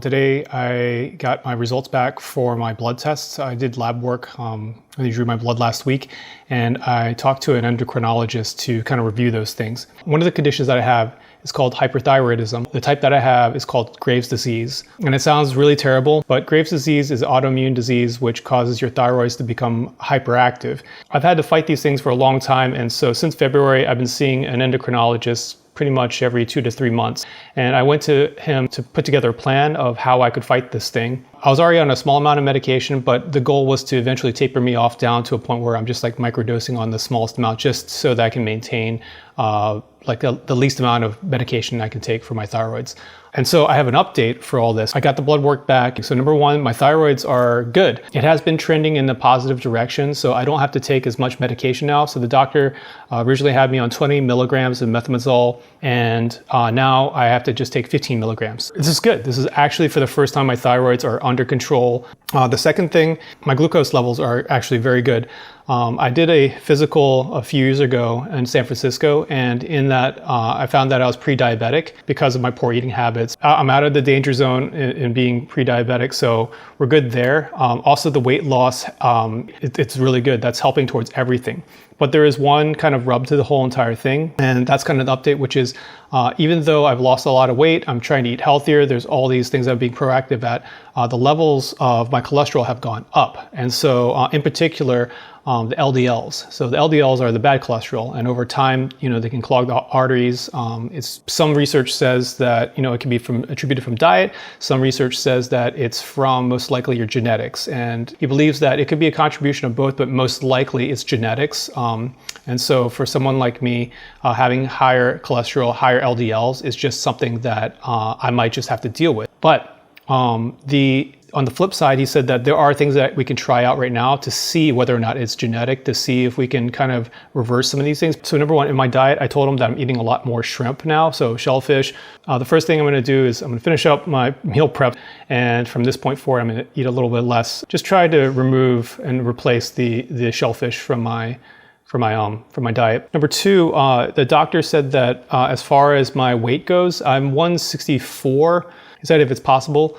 Today I got my results back for my blood tests. I did lab work. I drew my blood last week, and I talked to an endocrinologist to kind of review those things. One of the conditions that I have is called hyperthyroidism. The type that I have is called Graves' disease. And it sounds really terrible, but Graves' disease is an autoimmune disease which causes your thyroids to become hyperactive. I've had to fight these things for a long time, and so since February I've been seeing an endocrinologist pretty much every 2 to 3 months. And I went to him to put together a plan of how I could fight this thing. I was already on a small amount of medication, but the goal was to eventually taper me off down to a point where I'm just like microdosing on the smallest amount, just so that I can maintain the least amount of medication I can take for my thyroids. And so I have an update for all this. I got the blood work back. So number one, my thyroids are good. It has been trending in the positive direction, so I don't have to take as much medication now. So the doctor originally had me on 20 milligrams of methimazole, and now I have to just take 15 milligrams. This is good. This is actually for the first time my thyroids are under control. The second thing, my glucose levels are actually very good. I did a physical a few years ago in San Francisco, and in that I found that I was pre-diabetic because of my poor eating habits. I'm out of the danger zone in being pre-diabetic, so we're good there. Also the weight loss, it's really good. That's helping towards everything. But there is one kind of rub to the whole entire thing, and that's kind of the update, which is even though I've lost a lot of weight, I'm trying to eat healthier, there's all these things I'm being proactive at, the levels of my cholesterol have gone up. And so in particular, the LDLs. So the LDLs are the bad cholesterol, and over time, they can clog the arteries. Some research says that, it can be attributed from diet. Some research says that it's from most likely your genetics. And he believes that it could be a contribution of both, but most likely it's genetics. And so for someone like me, having higher cholesterol, higher LDLs is just something that I might just have to deal with. But on the flip side, he said that there are things that we can try out right now to see whether or not it's genetic, to see if we can kind of reverse some of these things. So number one, in my diet, I told him that I'm eating a lot more shrimp now, so shellfish. The first thing I'm going to do is I'm going to finish up my meal prep, and from this point forward, I'm going to eat a little bit less. Just try to remove and replace the shellfish from my diet. Number two, the doctor said that as far as my weight goes, I'm 164. He said if it's possible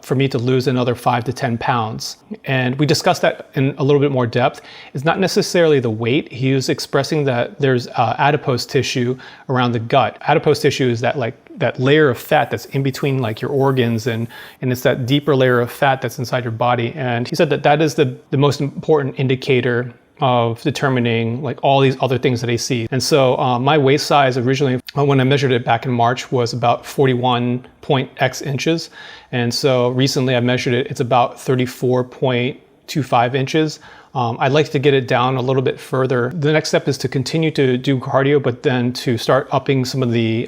for me to lose another 5 to 10 pounds. And we discussed that in a little bit more depth. It's not necessarily the weight. He was expressing that there's adipose tissue around the gut. Adipose tissue is that layer of fat that's in between your organs, and it's that deeper layer of fat that's inside your body. And he said that is the most important indicator of determining all these other things that I see. And so my waist size originally, when I measured it back in March, was about 41.x inches. And so recently I measured it, it's about 34.25 inches. I'd like to get it down a little bit further. The next step is to continue to do cardio, but then to start upping some of the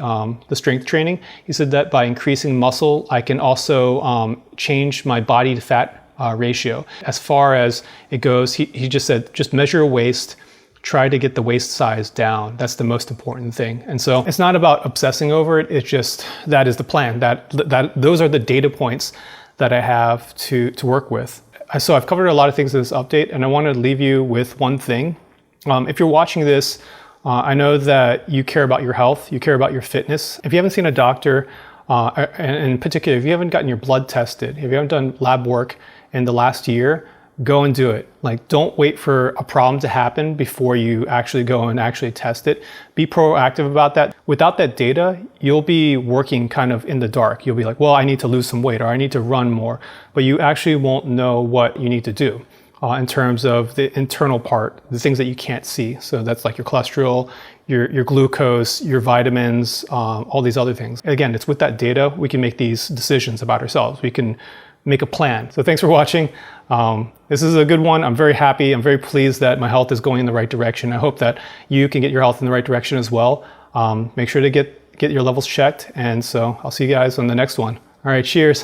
strength training. He said that by increasing muscle, I can also change my body to fat ratio. As far as it goes, he just said, just measure your waist, try to get the waist size down. That's the most important thing. And so it's not about obsessing over it. It's just, that is the plan. Those are the data points that I have to work with. So I've covered a lot of things in this update, and I want to leave you with one thing. If you're watching this, I know that you care about your health, you care about your fitness. If you haven't seen a doctor, and in particular, if you haven't gotten your blood tested, if you haven't done lab work in the last year, go and do it. Don't wait for a problem to happen before you actually go and actually test it. Be proactive about that. Without that data, you'll be working kind of in the dark. You'll be like, well, I need to lose some weight, or I need to run more, but you actually won't know what you need to do in terms of the internal part, the things that you can't see. So that's like your cholesterol, your glucose, your vitamins, all these other things. Again, it's with that data, we can make these decisions about ourselves. We can make a plan. So thanks for watching. This is a good one. I'm very happy. I'm very pleased that my health is going in the right direction. I hope that you can get your health in the right direction as well. Make sure to get your levels checked. And so I'll see you guys on the next one. All right, cheers.